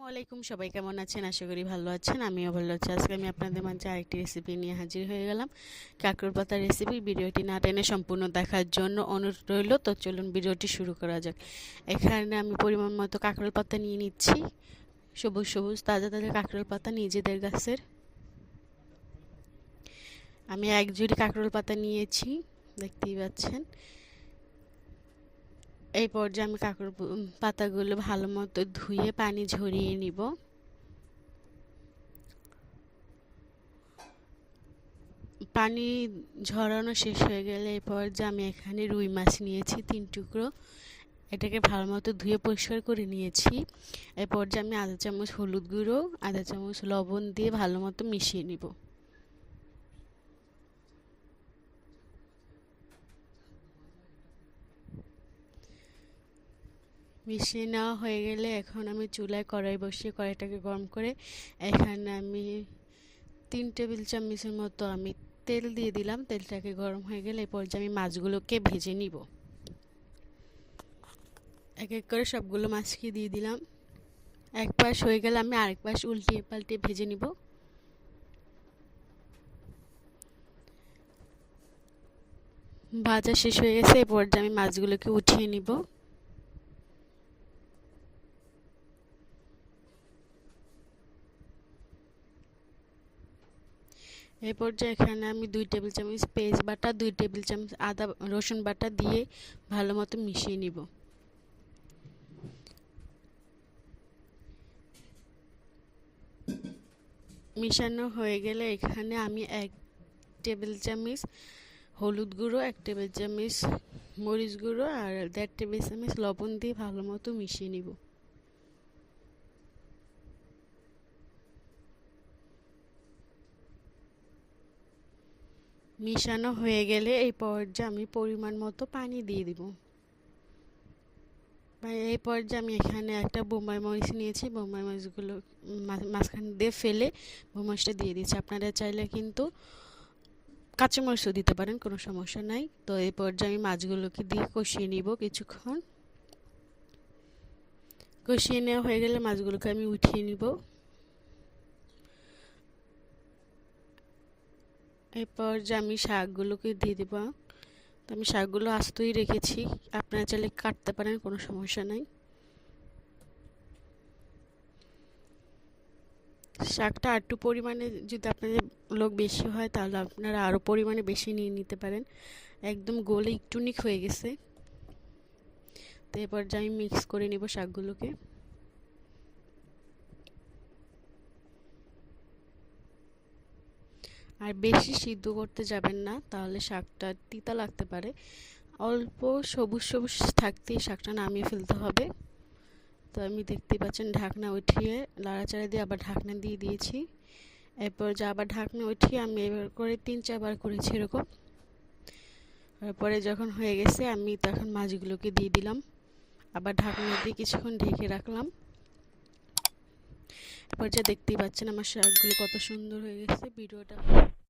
আলাইকুম, সবাই কেমন আছেন? আশা করি ভালো আছেন। আমিও ভালো আছি। আজকে আমি আপনাদের মাঝে আরেকটি রেসিপি নিয়ে হাজির হয়ে গেলাম। কাঁকরোল পাতার রেসিপি। ভিডিওটি না টেনে সম্পূর্ণ দেখার জন্য অনুরোধ রইল। তো চলুন ভিডিওটি শুরু করা যাক। এখানে আমি পরিমাণ মতো কাঁকরোল পাতা নিয়ে নিচ্ছি। সবুজ সবুজ তাজা তাজা কাঁকরোল পাতা নিজেদের গাছের। আমি এক জুড়ি কাঁকরোল পাতা নিয়েছি, দেখতেই পাচ্ছেন। এই পর্যায়ে আমি কাঁকরোল পাতাগুলো ভালো মতো ধুয়ে পানি ঝরিয়ে নিব। পানি ঝরানো শেষ হয়ে গেলে এরপর যে আমি এখানে রুই মাছ নিয়েছি 3 টুকরো। এটাকে ভালো মতো ধুয়ে পরিষ্কার করে নিয়েছি। এরপর যে আমি আধা চামচ হলুদ গুঁড়ো, আধা চামচ লবণ দিয়ে ভালো মতো মিশিয়ে নিব। মিশিয়ে নেওয়া হয়ে গেলে এখন আমি চুলায় কড়াই বসিয়ে কড়াইটাকে গরম করে এখানে আমি 3 টেবিল চামচের মতো আমি তেল দিয়ে দিলাম। তেলটাকে গরম হয়ে গেলে এরপর যে আমি মাছগুলোকে ভেজে নিব। এক এক করে সবগুলো মাছকে দিয়ে দিলাম। এক পাশ হয়ে গেলে আমি আরেক পাশ উল্টিয়ে পাল্টিয়ে ভেজে নিব। ভাজা শেষ হয়ে গেছে, এরপর যে আমি মাছগুলোকে উঠিয়ে নিব। এই পর্যায়ে এখানে আমি 2 টেবিল চামচ পেঁয়াজ বাটা, 2 টেবিল চামচ আদা রসুন বাটা দিয়ে ভালো মতো মিশিয়ে নিব। মিশানো হয়ে গেলে এখানে আমি 1 টেবিল চামচ হলুদ গুঁড়ো, 1 টেবিল চামচ মরিচ গুঁড়ো আর 1.5 টেবিল চামচ লবণ দিয়ে ভালো মতো মিশিয়ে নিব। মিশানো হয়ে গেলে এই পর্যায়ে আমি পরিমাণ মতো পানি দিয়ে দিব। এই পর্যায়ে আমি এখানে একটা বোম্বাই মরিচ নিয়েছি। বোম্বাই মরিচগুলো মাঝখান দিয়ে ফেলে মরিচটা দিয়ে দিচ্ছি। আপনারা চাইলে কিন্তু কাঁচামরিচও দিতে পারেন, কোনো সমস্যা নাই। তো এই পর্যায়ে আমি মাছগুলোকে দিয়ে কষিয়ে নিব কিছুক্ষণ। কষিয়ে নেওয়া হয়ে গেলে মাছগুলোকে আমি উঠিয়ে নিব। এরপর যে আমি শাকগুলোকে দিয়ে দেব। তো আমি শাকগুলো আস্তই রেখেছি, আপনারা চাইলে কাটতে পারেন, কোনো সমস্যা নাই। শাকটা একটু পরিমাণে যদি আপনাদের লোক বেশি হয় তাহলে আপনারা আরও পরিমাণে বেশি নিয়ে নিতে পারেন। একদম গলে একটু নিক হয়ে গেছে। তো এরপর যে আমি মিক্স করে নিব শাকগুলোকে। আর বেশি সিদ্ধ করতে যাবেন না, তাহলে শাকটা তিতা লাগতে পারে। অল্প সবুজ সবুজ থাকতেই শাকটা নামিয়ে ফেলতে হবে। তো আমি দেখতে পাচ্ছেন ঢাকনা উঠিয়ে লাড়াচাড়া দিয়ে আবার ঢাকনা দিয়ে দিয়েছি। এরপর যে আবার ঢাকনা উঠিয়ে আমি এবার করে 3-4 বার করেছি এরকম। তারপরে যখন হয়ে গেছে আমি তখন মাছগুলোকে দিয়ে দিলাম। আবার ঢাকনা দিয়ে কিছুক্ষণ ঢেকে রাখলাম। এরপর যা দেখতেই পাচ্ছেন আমার শাকগুলো কত সুন্দর হয়ে গেছে। ভিডিওটা